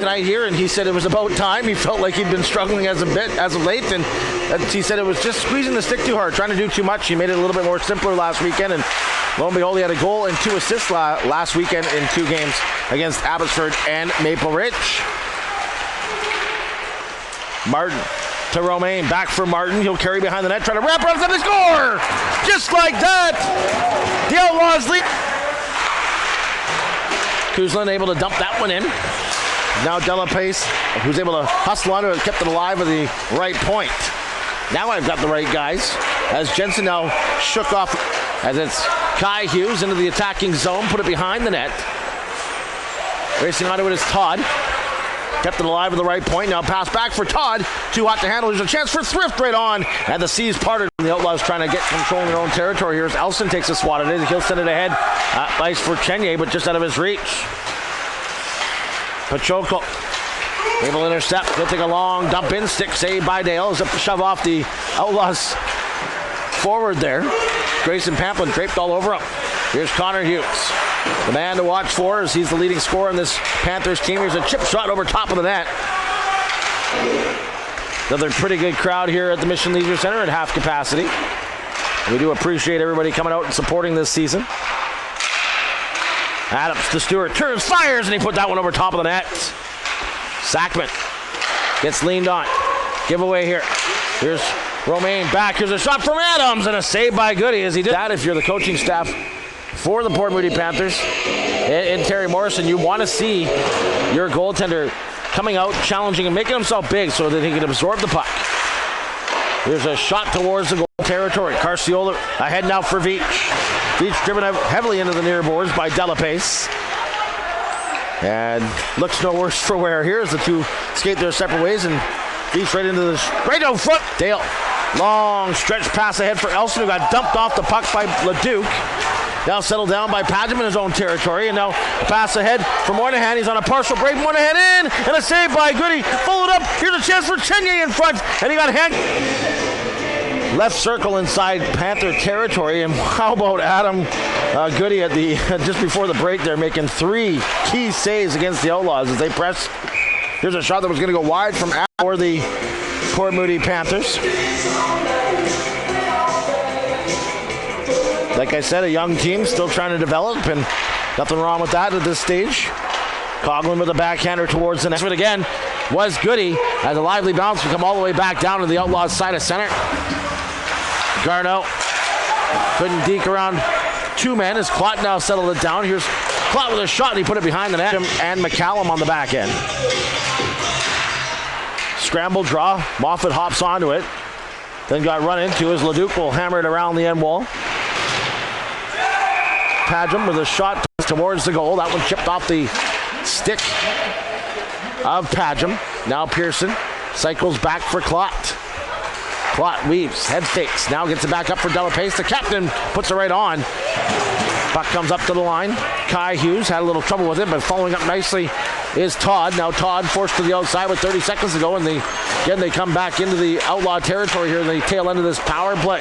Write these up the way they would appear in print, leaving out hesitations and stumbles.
tonight here, and he said it was about time. He felt like he'd been struggling as of late, and he said it was just squeezing the stick too hard, trying to do too much. He made it a little bit more simpler last weekend, and lo and behold, he had a goal and 2 assists last weekend in 2 games against Abbotsford and Maple Ridge. Martin to Romaine, back for Martin. He'll carry behind the net, trying to wrap around and score! Just like that! The Outlaws lead. Kuzlin able to dump that one in. Now Delapace, who's able to hustle onto it, kept it alive at the right point. Now I've got the right guys. As Jensen now shook off, as it's Kai Hughes into the attacking zone, put it behind the net. Racing onto it is Todd. Kept it alive at the right point. Now pass back for Todd. Too hot to handle. There's a chance for Thrift right on. And the C's parted. The Outlaws trying to get control in their own territory here as Elson takes a swat at it. He'll send it ahead. Ice for Chenye, but just out of his reach. Pachoco able to intercept. He'll take a long dump in. Stick saved by Dale. Is up to shove off the Outlaws forward there. Grayson Pamplin draped all over him. Here's Connor Hughes. The man to watch for as he's the leading scorer on this Panthers team. Here's a chip shot over top of the net. Another pretty good crowd here at the Mission Leisure Center at half capacity. We do appreciate everybody coming out and supporting this season. Adams to Stewart, turns, fires, and he put that one over top of the net. Sackman gets leaned on. Giveaway here. Here's Romaine back. Here's a shot from Adams and a save by Goody as he did that. If you're the coaching staff for the Port Moody Panthers and Terry Morrison, you want to see your goaltender coming out, challenging and making himself big so that he can absorb the puck. Here's a shot towards the goal territory. Carciola ahead now for Veach. Veach driven heavily into the near boards by Delapace. And looks no worse for wear here as the two skate their separate ways, and Veach right into the right out front. Dale, long stretch pass ahead for Elson, who got dumped off the puck by Leduc. Now settled down by Padgham in his own territory, and now pass ahead for Moynihan. He's on a partial break. Moynihan in, and a save by Goody. Followed up. Here's a chance for Chenye in front, and he got hand. Left circle inside Panther territory, and how about Adam Goody at the just before the break there, making 3 key saves against the Outlaws as they press. Here's a shot that was going to go wide from Adam for the Port Moody Panthers. Like I said, a young team still trying to develop, and nothing wrong with that at this stage. Coughlin with a backhander towards the net. But again, was Goody as a lively bounce will come all the way back down to the Outlaws side of center. Garneau couldn't deke around 2 men as Clot now settled it down. Here's Clot with a shot, and he put it behind the net. And McCallum on the back end. Scramble draw. Moffat hops onto it. Then got run into as Leduc will hammer it around the end wall. Padgham with a shot towards the goal. That one chipped off the stick of Padgham. Now Pearson cycles back for Clot. Clot weaves, head fakes. Now gets it back up for Delapace. The captain puts it right on. Puck comes up to the line. Kai Hughes had a little trouble with it, but following up nicely is Todd. Now Todd forced to the outside with 30 seconds to go, and again they come back into the Outlaw territory here in the tail end of this power play.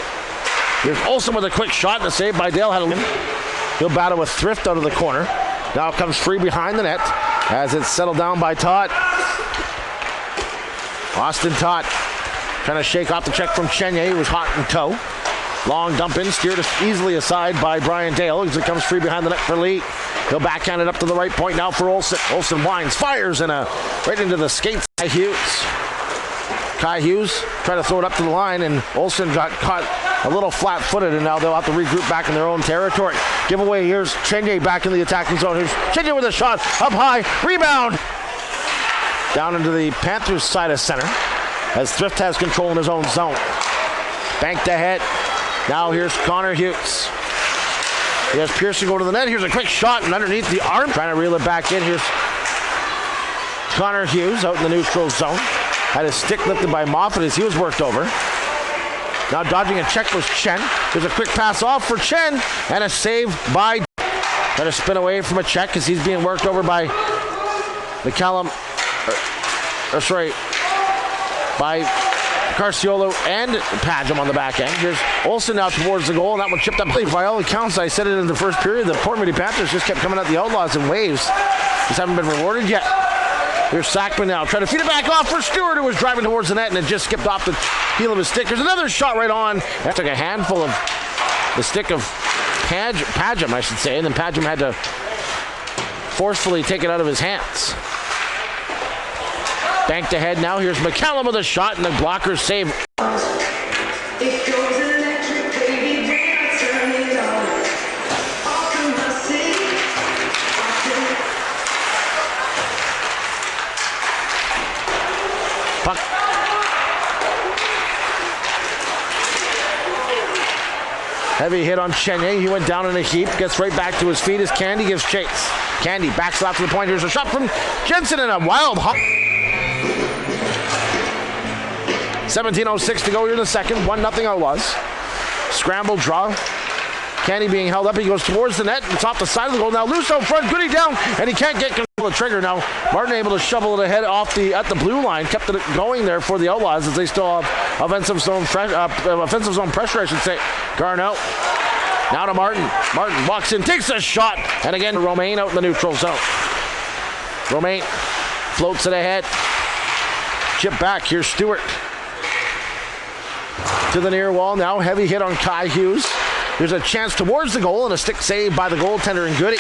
Here's Olsen with a quick shot, and a save by Dale. He'll battle with Thrift out of the corner. Now comes free behind the net as it's settled down by Todd. Austin Todd trying to shake off the check from Chenye, who was hot in tow. Long dump in, steered easily aside by Brian Dale as it comes free behind the net for Lee. He'll backhand it up to the right point now for Olsen. Olsen winds, fires, and right into the skates by Hughes. Kai Hughes trying to throw it up to the line, and Olsen got caught a little flat-footed, and now they'll have to regroup back in their own territory. Giveaway, here's Chenye back in the attacking zone. Here's Chenye with a shot, up high, rebound! Down into the Panthers side of center, as Thrift has control in his own zone. Banked ahead. Now here's Connor Hughes. He has Pearson go to the net. Here's a quick shot, and underneath the arm, trying to reel it back in. Here's Connor Hughes out in the neutral zone. Had his stick lifted by Moffat as he was worked over. Now dodging a check was Chen. There's a quick pass off for Chen, and a save by. Trying to spin away from a check as he's being worked over by McCallum. By Carciolo and Padgham on the back end. Here's Olsen now towards the goal, and that one chipped up. By all accounts, I said it in the first period, the Port Moody Panthers just kept coming at the Outlaws in waves. Just haven't been rewarded yet. Here's Sackman now, trying to feed it back off for Stewart, who was driving towards the net, and it just skipped off the heel of his stick. There's another shot right on. That took a handful of the stick of Padgham, I should say, and then Padgham had to forcefully take it out of his hands. Banked ahead now. Here's McCallum with a shot, and the blockers save. Puck. Heavy hit on Chenye. He went down in a heap. Gets right back to his feet as Candy gives chase. Candy backs out to the point. Here's a shot from Jensen and a wild hop. 17:06 to go here in the second. 1-0 Outlaws. Scramble draw. Candy being held up. He goes towards the net. It's off the side of the goal. Now loose out front. Goody down. And he can't get control of the trigger. Now Martin able to shovel it ahead off at the blue line. Kept it going there for the Outlaws as they still have offensive zone pressure, I should say. Garneau. Now to Martin. Martin walks in, takes a shot. And again, Romaine out in the neutral zone. Romaine floats it ahead. Chip back. Here's Stewart. To the near wall now. Heavy hit on Kai Hughes. There's a chance towards the goal and a stick save by the goaltender and Goody.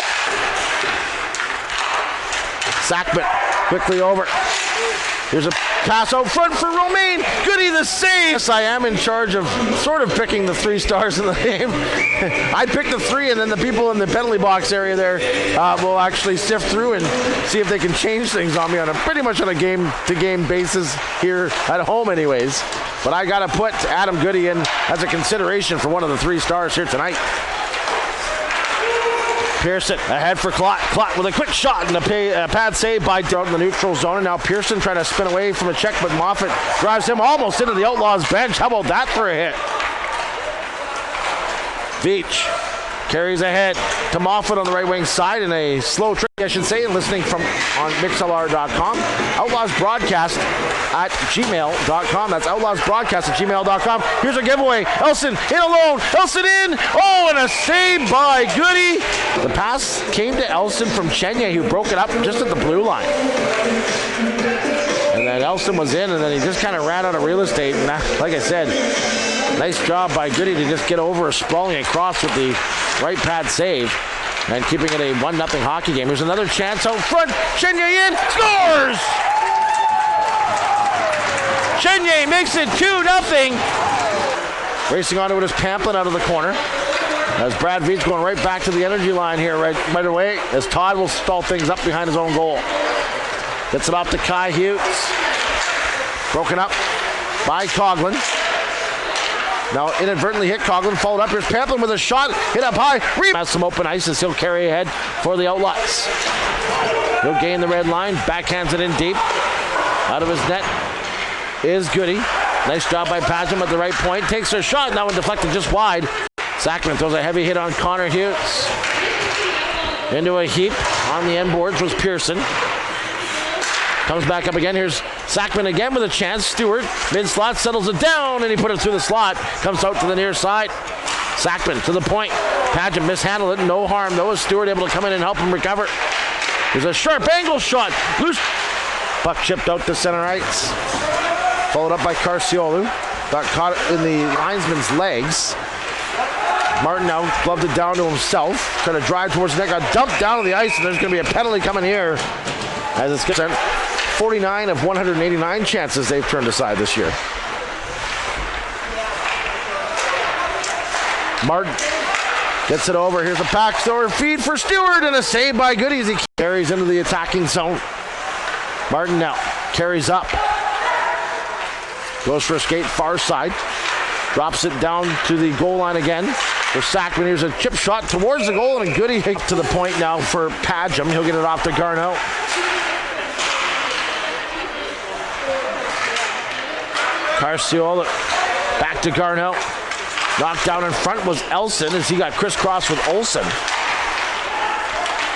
Sackman quickly over. Here's a pass out front for Romaine. Goody the save. Yes, I am in charge of sort of picking the 3 stars in the game. I pick the 3, and then the people in the penalty box area there will actually sift through and see if they can change things on me on pretty much on a game-to-game basis here at home anyways. But I got to put Adam Goody in as a consideration for one of the 3 stars here tonight. Pearson ahead for Clot. Clot with a quick shot and a pad save by out in the neutral zone. And now Pearson trying to spin away from a check, but Moffat drives him almost into the Outlaws bench. How about that for a hit? Veach carries ahead to Moffat on the right wing side in a slow trick, I should say, listening from on mixlr.com. Outlaws broadcast at gmail.com. That's Outlaws broadcast at gmail.com. Here's a giveaway. Elson in alone. Elson in. Oh, and a save by Goody. The pass came to Elson from Chenye, who broke it up just at the blue line. And then Elson was in, and then he just kind of ran out of real estate. And like I said, nice job by Goody to just get over a sprawling across with the right pad save and keeping it a 1-0 hockey game. There's another chance out front. Chenye in. Scores! Chenye makes it 2-0. Racing onto it is Pamplin out of the corner. As Brad Veach going right back to the energy line here right away as Todd will stall things up behind his own goal. Gets it off to Kai Hughes. Broken up by Coughlin. Now inadvertently hit Coughlin, followed up. Here's Pamplin with a shot, hit up high. Has some open ice as he'll carry ahead for the Outlaws. He'll gain the red line, backhands it in deep. Out of his net is Goody. Nice job by Padgham at the right point. Takes a shot, now deflected just wide. Sackman throws a heavy hit on Connor Hughes. Into a heap on the end boards was Pearson. Comes back up again. Here's Sackman again with a chance. Stewart, mid-slot, settles it down, and he put it through the slot. Comes out to the near side. Sackman to the point. Padgham mishandled it. No harm, though, as Stewart able to come in and help him recover. There's a sharp angle shot. Loose. Puck chipped out to center ice. Followed up by Carciolo. Got caught in the linesman's legs. Martin now gloved it down to himself. Trying to drive towards the net. Got dumped down to the ice, and there's going to be a penalty coming here. As it's concerned, 49 of 189 chances they've turned aside this year. Martin gets it over. Here's a backdoor feed for Stewart and a save by Goody as he carries into the attacking zone. Martin now carries up. Goes for a skate far side. Drops it down to the goal line again. For Sackman, here's a chip shot towards the goal and a Goody hit to the point now for Padgham. He'll get it off to Garneau. Carciola back to Garneau. Knocked down in front was Elson as he got crisscrossed with Olsen.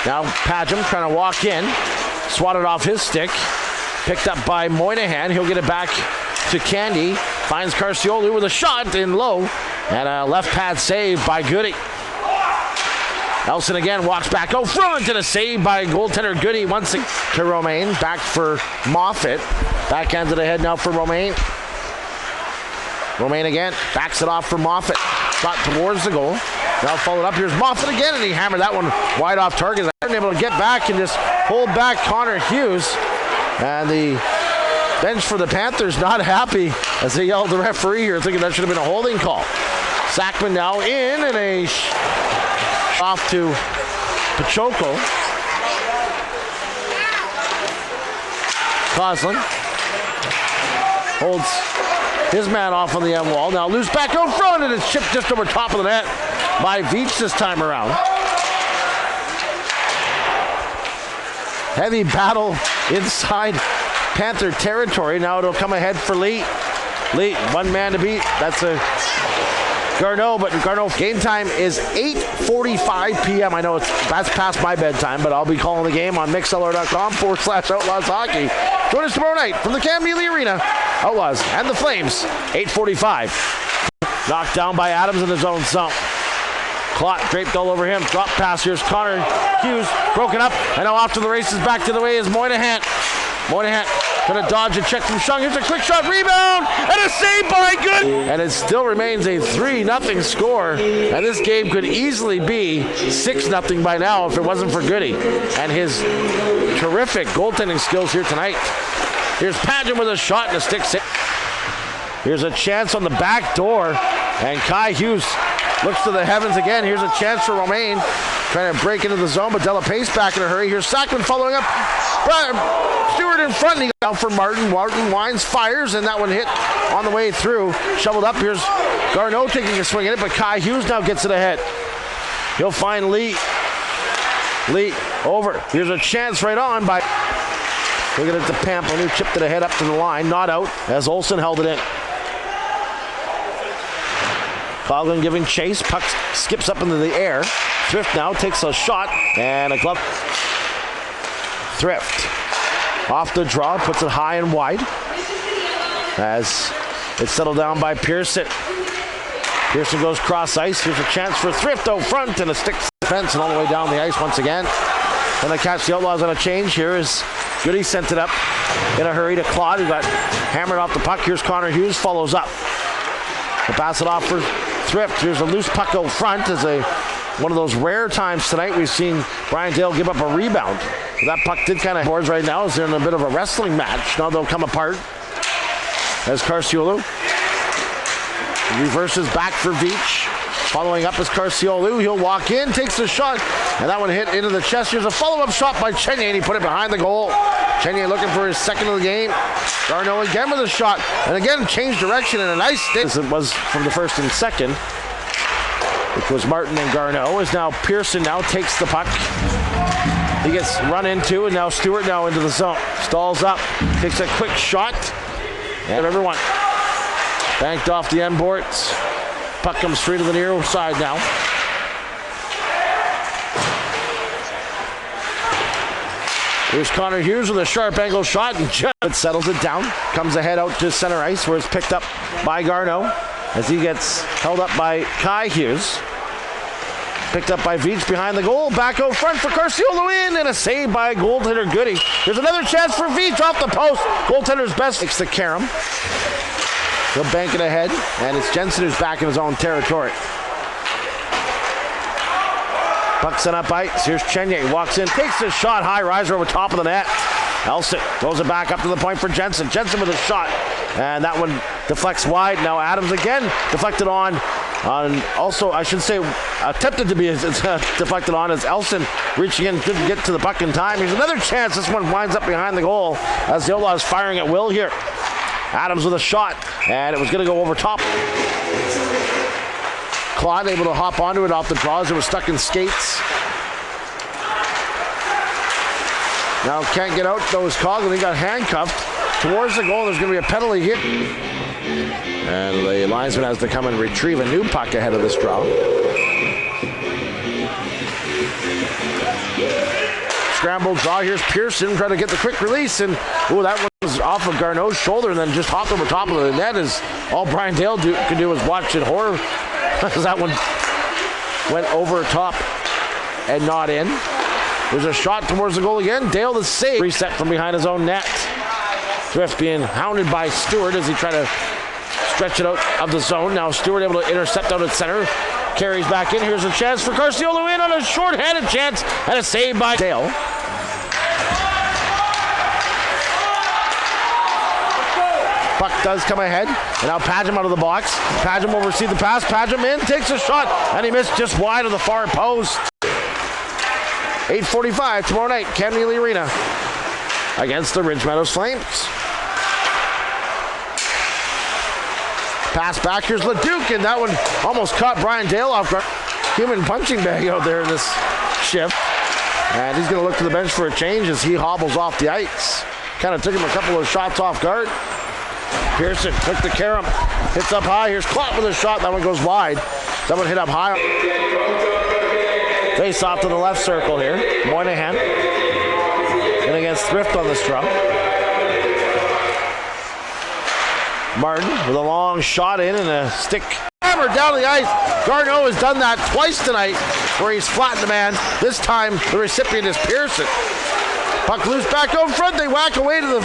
Now Padgham trying to walk in. Swatted off his stick. Picked up by Moynihan. He'll get it back to Candy. Finds Carcioli with a shot in low. And a left pad save by Goody. Elson again walks back out front and a save by goaltender Goody once to Romaine. Back for Moffat. Backhand to the head now for Romaine. Romaine again backs it off for Moffat. Shot towards the goal. Now followed up. Here's Moffat again, and he hammered that one wide off target. They're able to get back and just hold back Connor Hughes. And the bench for the Panthers not happy as they yelled at the referee here, thinking that should have been a holding call. Sackman now in, and a off to Pachoco. Coslin holds his man off on the end wall. Now loose back out front, and it's chipped just over top of the net by Veach this time around. Heavy battle inside Panther territory. Now it'll come ahead for Lee. Lee, one man to beat. That's a Garneau, but Garneau game time is 8:45 p.m. I know that's past my bedtime, but I'll be calling the game on mixlr.com/Outlaws Hockey. Join us tomorrow night from the Cam Neely Arena. Outlaws and the Flames, 8:45. Knocked down by Adams in his own zone. Clot draped all over him. Drop pass. Here's Connor Hughes, broken up, and now off to the races. Back to the way is Moynihan. Moynihan gonna dodge a check from Shung. Here's a quick shot, rebound, and a save by Good. And it still remains a 3-0 score. And this game could easily be 6-0 by now if it wasn't for Goody and his terrific goaltending skills here tonight. Here's Pageant with a shot and a stick save. Here's a chance on the back door, and Kai Hughes looks to the heavens again. Here's a chance for Romaine, trying to break into the zone, but Della Pace back in a hurry. Here's Sackman following up. Stewart in front, and he got out for Martin. Martin winds, fires, and that one hit on the way through. Shoveled up. Here's Garneau taking a swing at it, but Kai Hughes now gets it ahead. He'll find Lee. Lee over. Here's a chance right on by... Look at it to Pamplin, who chipped it ahead up to the line. Not out, as Olsen held it in. Coughlin giving chase. Puck skips up into the air. Thrift now takes a shot, and a glove. Thrift off the draw, puts it high and wide as it's settled down by Pearson. Pearson goes cross ice. Here's a chance for Thrift out front, and a stick fence and all the way down the ice once again. And they catch the Outlaws on a change. Here is Goody, sent it up in a hurry to Claude, who got hammered off the puck. Here's Connor Hughes, follows up. He'll pass it off for Thrift. Here's a loose puck out front as one of those rare times tonight we've seen Brian Dale give up a rebound. That puck did kind of boards right now as they're in a bit of a wrestling match. Now they'll come apart as Carciolo reverses back for Veach. Following up is Carciolo. He'll walk in, takes a shot, and that one hit into the chest. Here's a follow-up shot by Chenier, and he put it behind the goal. Chenier looking for his second of the game. Garneau again with a shot, and again changed direction and a nice stick. As it was from the first and second, which was Martin and Garneau, is now Pearson now takes the puck. He gets run into, and now Stewart now into the zone. Stalls up, takes a quick shot, and everyone banked off the end boards. Puck comes free to the near side now. Here's Connor Hughes with a sharp angle shot, and just settles it down. Comes ahead out to center ice, where it's picked up by Garneau as he gets held up by Kai Hughes. Picked up by Veach behind the goal. Back out front for Carciolo in, and a save by goaltender Goody. There's another chance for Veach off the post. Goaltender's best. Takes the carom. He'll bank it ahead, and it's Jensen who's back in his own territory. Puck sent up ice. Here's Chenier. Walks in, takes a shot, high riser over top of the net. Elson throws it back up to the point for Jensen. Jensen with a shot, and that one deflects wide. Now Adams again deflected on. Also, I should say, attempted to be deflected on as Elson reaching in, couldn't get to the puck in time. Here's another chance. This one winds up behind the goal as the Outlaws firing at will here. Adams with a shot, and it was going to go over top. Claude able to hop onto it off the draws. It was stuck in skates. Now can't get out, though, is Coughlin. He got handcuffed towards the goal. There's going to be a penalty hit. And the linesman has to come and retrieve a new puck ahead of this draw. Scramble draw. Here's Pearson trying to get the quick release, and that one was off of Garneau's shoulder and then just hopped over top of the net. As all Brian Dale could do was watch in horror as that one went over top and not in. There's a shot towards the goal again. Dale the save. Reset from behind his own net. Thrift being hounded by Stewart as he tried to stretch it out of the zone. Now Stewart able to intercept out at center. Carries back in. Here's a chance for Carciolo in on a short-handed chance and a save by Dale. Puck does come ahead, and now Padgham out of the box. Padgham will receive the pass. Padgham in, takes a shot, and he missed just wide of the far post. 8:45 tomorrow night, Kennedy Arena against the Ridge Meadows Flames. Pass back, here's Leduc, and that one almost caught Brian Dale off guard. Human punching bag out there in this shift. And he's going to look to the bench for a change as he hobbles off the ice. Kind of took him a couple of shots off guard. Pearson took the carom, hits up high. Here's Clot with a shot. That one goes wide. That one hit up high. Face off to the left circle here. Moynihan in against Thrift on this draw. Martin with a long shot in and a stick hammer down the ice. Garneau has done that twice tonight where he's flattened the man. This time the recipient is Pearson. Puck loose back out front. They whack away to the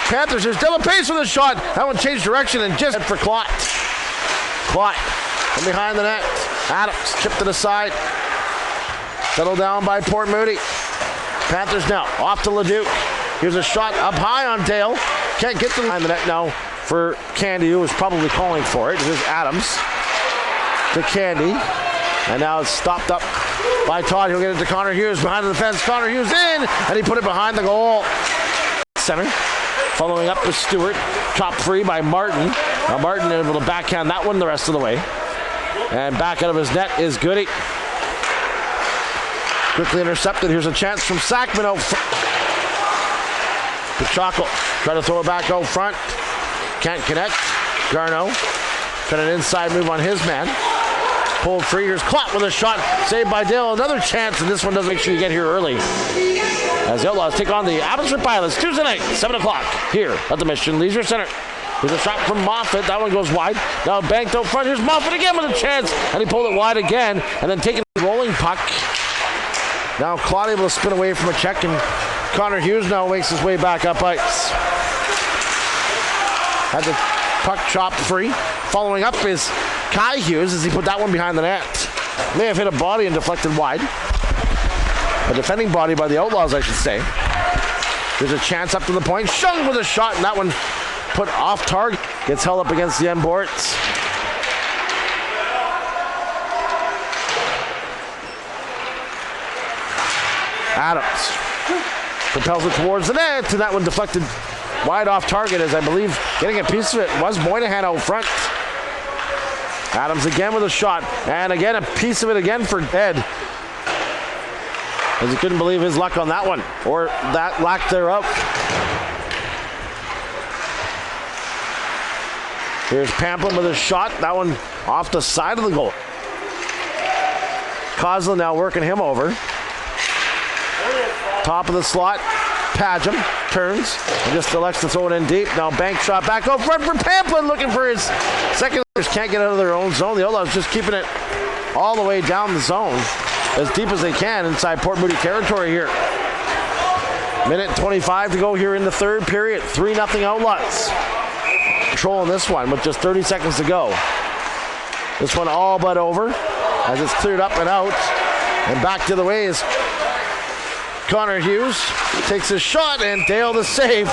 Panthers. There's Dylan Pace with a shot. That one changed direction and just for Clot. Clot from behind the net. Adams chipped to the side. Settled down by Port Moody. Panthers now off to Leduc. Here's a shot up high on Dale. Can't get to behind the net now for Candy, who was probably calling for it. Here's Adams to Candy. And now it's stopped up by Todd. He'll get it to Connor Hughes behind the fence. Connor Hughes in, and he put it behind the goal. Center. Following up with Stewart. Top free by Martin. Now Martin able to backhand that one the rest of the way. And back out of his net is Goody. Quickly intercepted. Here's a chance from Sackman out front. Pachaco trying to throw it back out front. Can't connect. Garneau trying an inside move on his man. Pulled free. Here's Clot with a shot. Saved by Dale. Another chance, and this one doesn't make sure you get here early. As the Outlaws take on the Abbotsford Pilots Tuesday night, 7 o'clock, here at the Mission Leisure Center. Here's a shot from Moffat. That one goes wide. Now banked out front. Here's Moffat again with a chance, and he pulled it wide again, and then taking a rolling puck. Now Clot able to spin away from a check, and Connor Hughes now makes his way back up ice. Had the puck chopped free. Following up is Kai Hughes as he put that one behind the net. May have hit a body and deflected wide. A defending body by the Outlaws, I should say. There's a chance up to the point. Shung with a shot, and that one put off target. Gets held up against the end boards. Adams propels it towards the net, and that one deflected wide off target, as I believe getting a piece of it was Moynihan out front. Adams again with a shot, and again a piece of it again for Ed, as he couldn't believe his luck on that one, or that lack thereof. Here's Pamplin with a shot, that one off the side of the goal. Coslin now working him over. Top of the slot, Padgham turns and just elects to throw it in deep. Now bank shot back out front for Pamplin, looking for his second. Can't get out of their own zone. The Outlaws just keeping it all the way down the zone, as deep as they can inside Port Moody territory here. Minute 25 to go here in the third period. 3-0 Outlaws. Controlling this one with just 30 seconds to go. This one all but over as it's cleared up and out. And back to the way is Connor Hughes. Takes his shot, and Dale the save.